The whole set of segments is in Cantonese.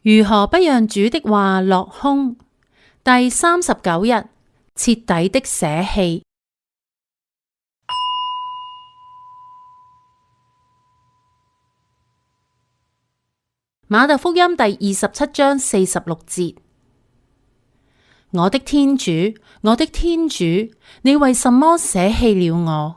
如何不讓主的話落空？第39日，徹底的捨棄。馬太福音第27章46節：我的天主，我的天主，你為什麼捨棄了我？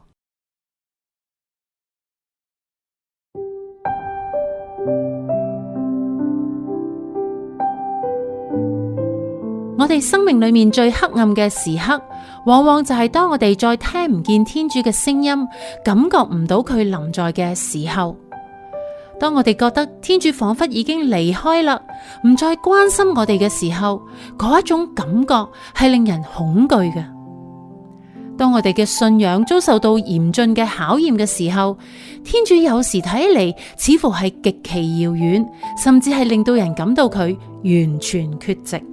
我哋生命裏面最黑暗嘅時刻，往往就係當我哋再聽唔見天主嘅聲音，感覺唔到佢臨在嘅時候。當我哋覺得天主仿佛已經離開啦，唔再關心我哋嘅時候，嗰一種感覺係令人恐懼嘅。當我哋嘅信仰遭受到嚴峻嘅考驗嘅時候，天主有時睇起嚟似乎係極其遙遠，甚至係令到人感到佢完全缺席。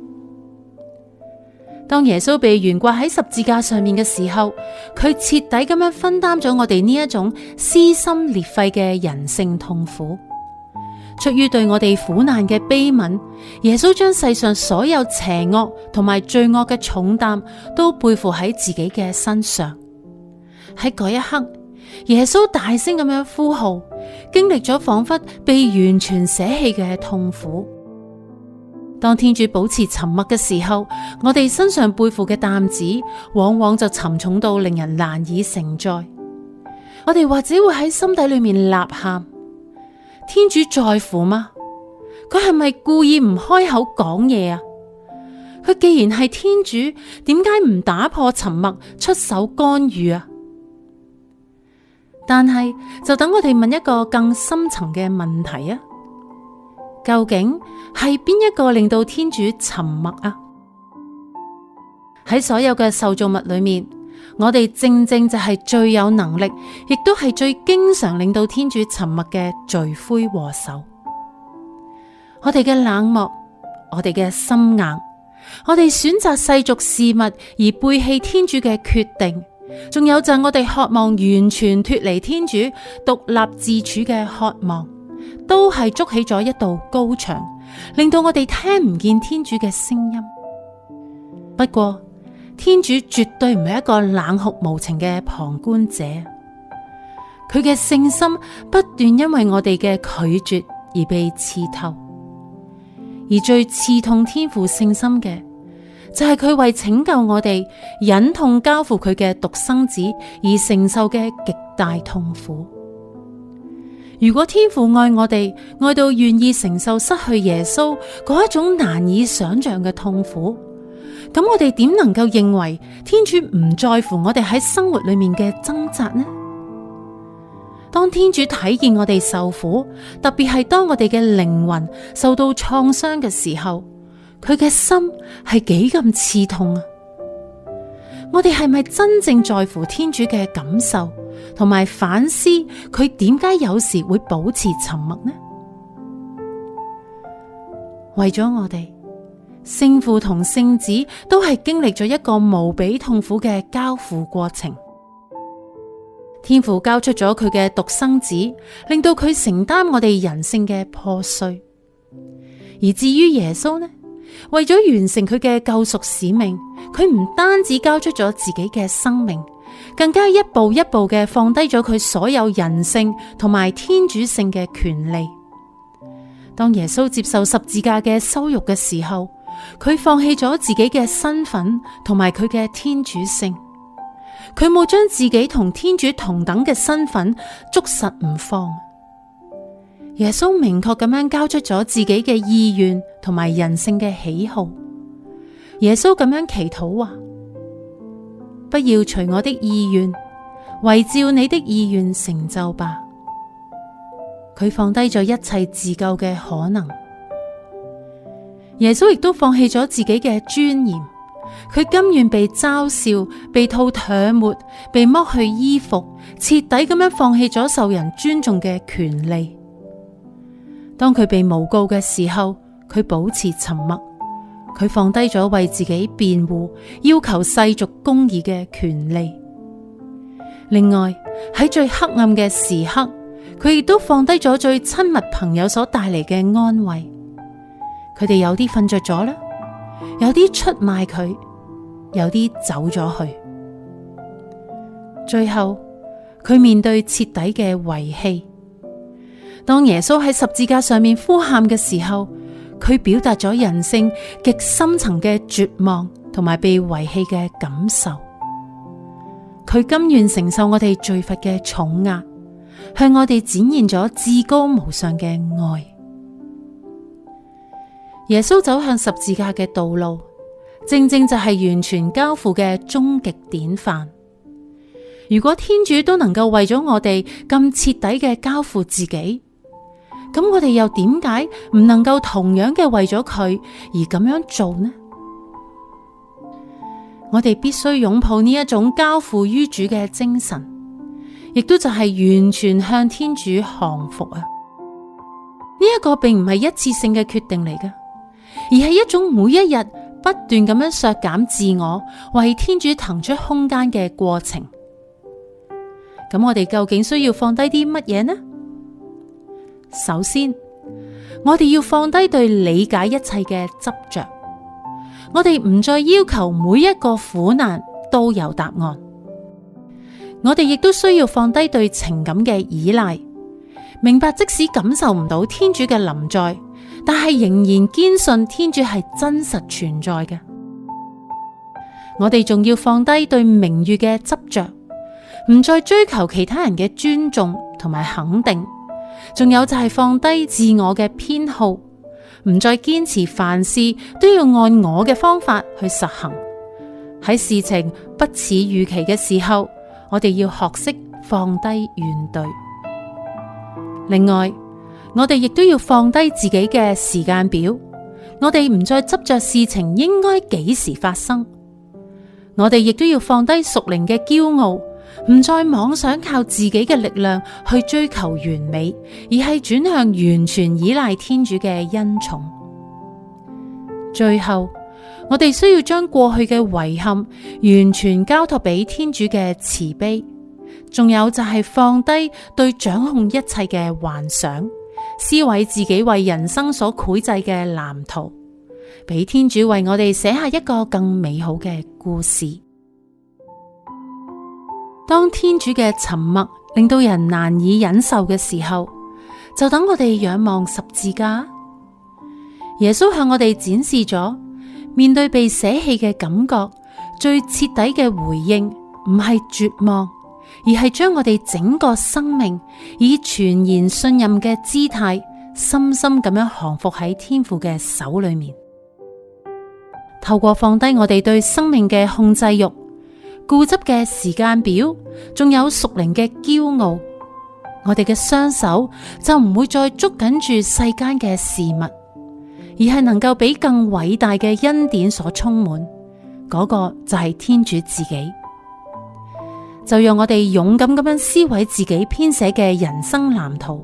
當耶穌被懸掛喺十字架上面嘅時候，佢徹底咁樣分擔咗我哋呢一種撕心裂肺嘅人性痛苦。出於對我哋苦難嘅悲憫，耶穌將世上所有邪惡同埋罪惡嘅重擔都背負喺自己嘅身上。喺嗰一刻，耶穌大聲咁樣呼號，經歷咗仿佛被完全捨棄嘅痛苦。當天主保持沉默嘅時候，我哋身上背負嘅擔子往往就沉重到令人難以承載。我哋或者會喺心底裏面吶喊：天主在乎嗎？佢係咪故意唔開口講嘢啊？佢既然係天主，點解唔打破沉默，出手干預啊？但係就等我哋問一個更深層嘅問題啊！究竟係邊一個令到天主沉默啊？喺所有嘅受造物裏面，我哋正正就係最有能力，亦都係最經常令到天主沉默嘅罪魁禍首。我哋嘅冷漠，我哋嘅心硬，我哋選擇世俗事物而背棄天主嘅決定，仲有就係我哋渴望完全脫離天主、獨立自主嘅渴望，都係築起咗一道高牆，令到我哋聽唔見天主嘅聲音。不過，天主絕對唔係一個冷酷無情嘅旁觀者，佢嘅聖心不斷因為我哋嘅拒絕而被刺透。而最刺痛天父聖心嘅，就係佢為拯救我哋，忍痛交付佢嘅獨生子而承受嘅極大痛苦。如果天父愛我哋，愛到願意承受失去耶穌嗰一種難以想象嘅痛苦，咁我哋點能夠認為天主唔在乎我哋喺生活裏面嘅掙扎呢？當天主睇見我哋受苦，特別係當我哋嘅靈魂受到創傷嘅時候，佢嘅心係幾咁刺痛啊！我哋係咪真正在乎天主嘅感受，同埋反思佢點解有時會保持沉默呢？為咗我哋，聖父同聖子都係經歷咗一個無比痛苦嘅交付過程。天父交出咗佢嘅獨生子，令到佢承擔我哋人性嘅破碎。而至於耶穌呢，為咗完成佢嘅救贖使命，佢唔單止交出咗自己嘅生命，更加一步一步嘅放低咗佢所有人性同埋天主性嘅權利。當耶穌接受十字架嘅羞辱嘅時候，佢放棄咗自己嘅身份同埋佢嘅天主性。佢冇將自己同天主同等嘅身份捉實唔放。耶穌明確咁樣交出咗自己嘅意願同埋人性嘅喜好。耶穌咁樣祈禱話：不要隨我的意願，惟照你的意願成就吧。佢放低咗一切自救嘅可能。耶穌亦都放棄咗自己嘅尊嚴。佢甘願被嘲笑、被吐唾沫、被剝去衣服，徹底咁樣放棄咗受人尊重嘅權利。當佢被誣告嘅時候，佢保持沉默。佢放低咗為自己辯護、要求世俗公義嘅權利。另外，喺最黑暗嘅時刻，佢亦都放低咗最親密朋友所帶嚟嘅安慰。佢哋有啲瞓着咗啦，有啲出賣佢，有啲走咗去。最後，佢面對徹底嘅遺棄。當耶穌喺十字架上面呼喊嘅時候，佢表達咗人性極深層嘅絕望同埋被遺棄嘅感受。佢甘願承受我哋罪罰嘅重壓，向我哋展現咗至高無上嘅愛。耶穌走向十字架嘅道路，正正就係完全交付嘅終極典範。如果天主都能夠為咗我哋咁徹底嘅交付自己，咁我哋又點解唔能夠同樣嘅為咗佢而咁樣做呢？我哋必須擁抱呢一種交付於主嘅精神，亦都就係完全向天主降服啊！呢一個並唔係一次性嘅決定嚟㗎，而係一種每一日不斷咁樣削減自我，為天主騰出空間嘅過程。咁我哋究竟需要放低啲乜嘢呢？首先，我哋要放低對理解一切嘅執着，我哋唔再要求每一個苦難都有答案。我哋亦都需要放低對情感嘅依賴，明白即使感受唔到天主嘅臨在，但係仍然堅信天主係真實存在嘅。我哋仲要放低對名譽嘅執着，唔再追求其他人嘅尊重同埋肯定。仲有就係放低自我嘅偏好，唔再堅持凡事都要按我嘅方法去實行。喺事情不似預期嘅時候，我哋要學識放低怨懟。另外，我哋亦都要放低自己嘅時間表，我哋唔再執着事情應該幾時發生。我哋亦都要放低屬靈嘅驕傲，唔再妄想靠自己嘅力量去追求完美，而係轉向完全依賴天主嘅恩寵。最後，我哋需要將過去嘅遺憾完全交託俾天主嘅慈悲，仲有就係放低對掌控一切嘅幻想，撕毀自己為人生所繪製嘅藍圖，俾天主為我哋寫下一個更美好嘅故事。當天主嘅沉默令到人難以忍受嘅時候，就等我哋仰望十字架。耶穌向我哋展示咗，面對被捨棄嘅感覺，最徹底嘅回應唔係絕望，而係將我哋整個生命以全然信任嘅姿態，深深咁樣降服喺天父嘅手裏面。透過放低我哋對生命嘅控制欲、固執嘅時間表，仲有屬靈嘅驕傲，我哋嘅雙手就唔會再捉緊住世間嘅事物，而係能夠俾更偉大嘅恩典所充滿，嗰個就係天主自己。就讓我哋勇敢咁樣撕毀自己編寫嘅人生藍圖，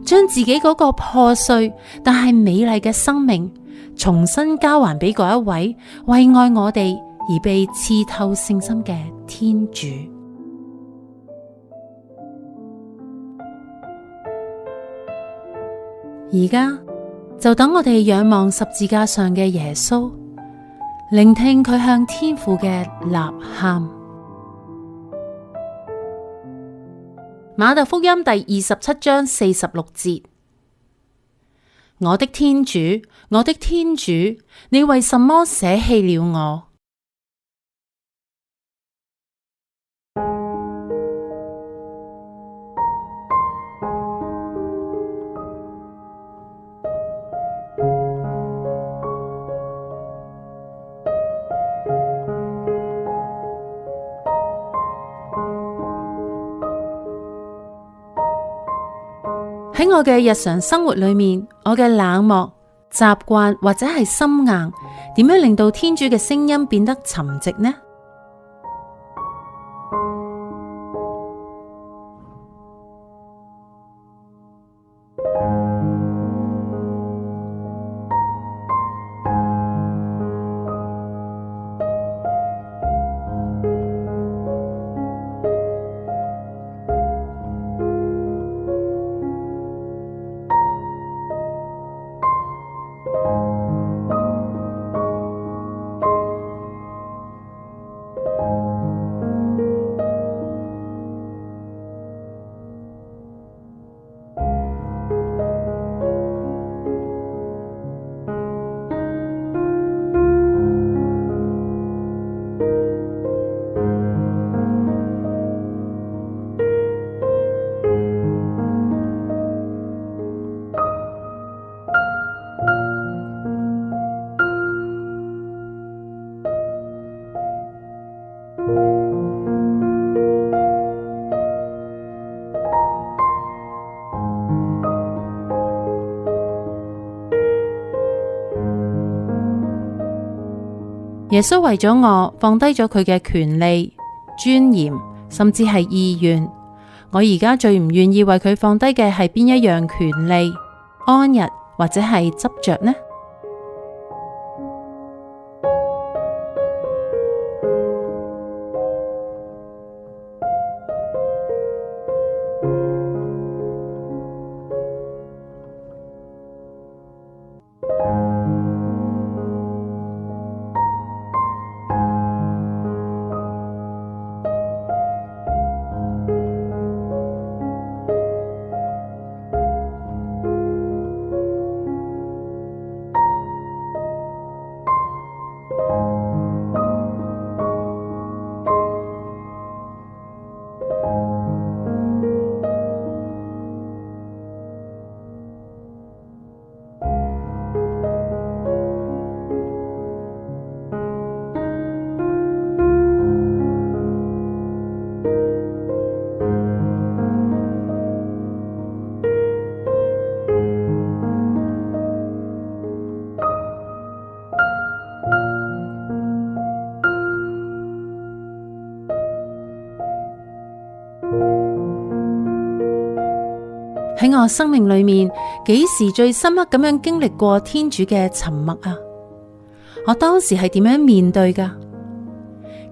將自己嗰個破碎但係美麗嘅生命重新交還俾嗰一位為愛我哋而被刺透聖心嘅天主。而家就等我哋仰望十字架上嘅耶穌，聆聽佢向天父嘅吶喊。馬竇福音第27章46節：我的天主，我的天主，你為什麼捨棄了我？喺我嘅日常生活裏面，我嘅冷漠、習慣或者係心硬，點樣令到天主嘅聲音變得沉寂呢？耶穌為咗我放低咗佢嘅權利、尊嚴，甚至係意願。我而家最唔願意為佢放低嘅係邊一樣權利、安逸或者係執着呢？喺我生命裏面，幾時最深刻咁樣經歷過天主嘅沉默啊？我當時係點樣面對㗎？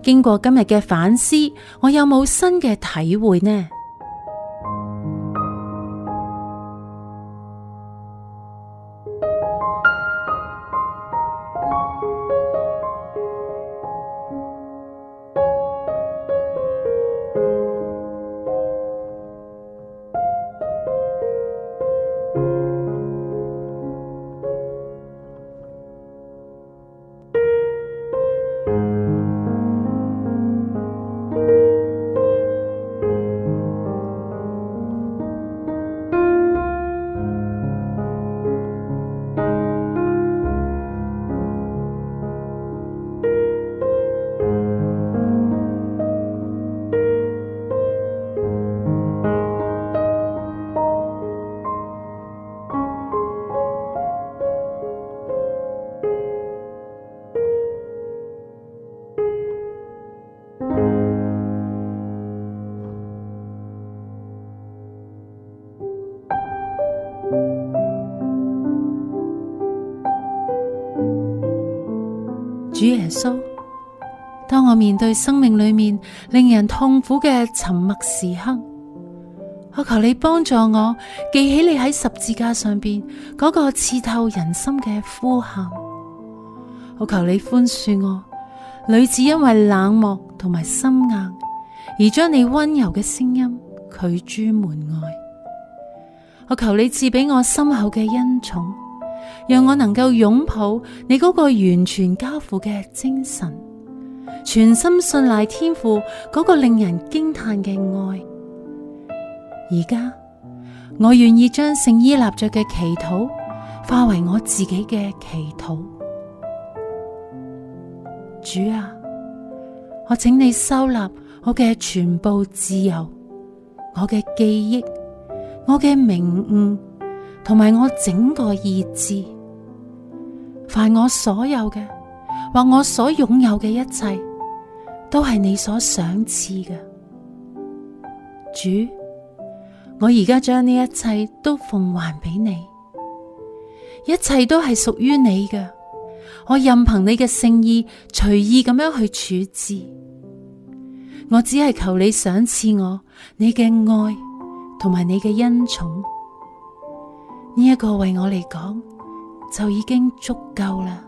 經過今日嘅反思，我有冇新嘅體會呢？主耶穌，當我面對生命裏面令人痛苦嘅沉默時刻，我求你幫助我記起你喺十字架上邊嗰個刺透人心嘅呼喊。我求你寬恕我，屢次因為冷漠同埋心硬而將你溫柔嘅聲音拒諸門外。我求你賜俾我深厚嘅恩寵，讓我能夠擁抱你嗰個完全交付嘅精神，全心信賴天父嗰個令人驚嘆嘅愛。而家我願意將聖依納爵嘅祈禱化為我自己嘅祈禱。主啊，我請你收納我嘅全部自由，我嘅記憶，我嘅明悟，同埋我整個意志。凡我所有嘅，或我所擁有嘅一切，都係你所賞賜嘅。主，我而家將呢一切都奉還俾你，一切都係屬於你嘅。我任憑你嘅聖意隨意咁樣去處置，我只係求你賞賜我你嘅愛同埋你嘅恩寵，呢一個為我嚟講就已經足夠啦。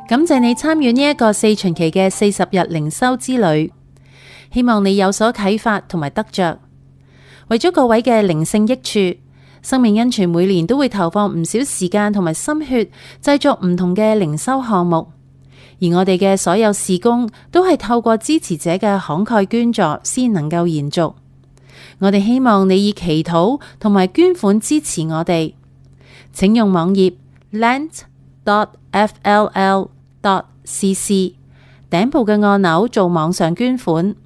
感謝你參與呢一個四旬期嘅40日靈修之旅，希望你有所啟發同埋得着。為咗各位嘅靈性益處，生命恩泉每年都會投放唔少時間同埋心血，製作唔同嘅靈修項目。而我哋嘅所有事工都係透過支持者嘅慷慨捐助先能夠延續。我哋希望你以祈禱同埋捐款支持我哋，請用網頁 lent.fll.cc 頂部嘅按鈕做網上捐款。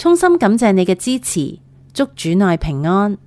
衷心感謝你嘅支持，祝主內平安。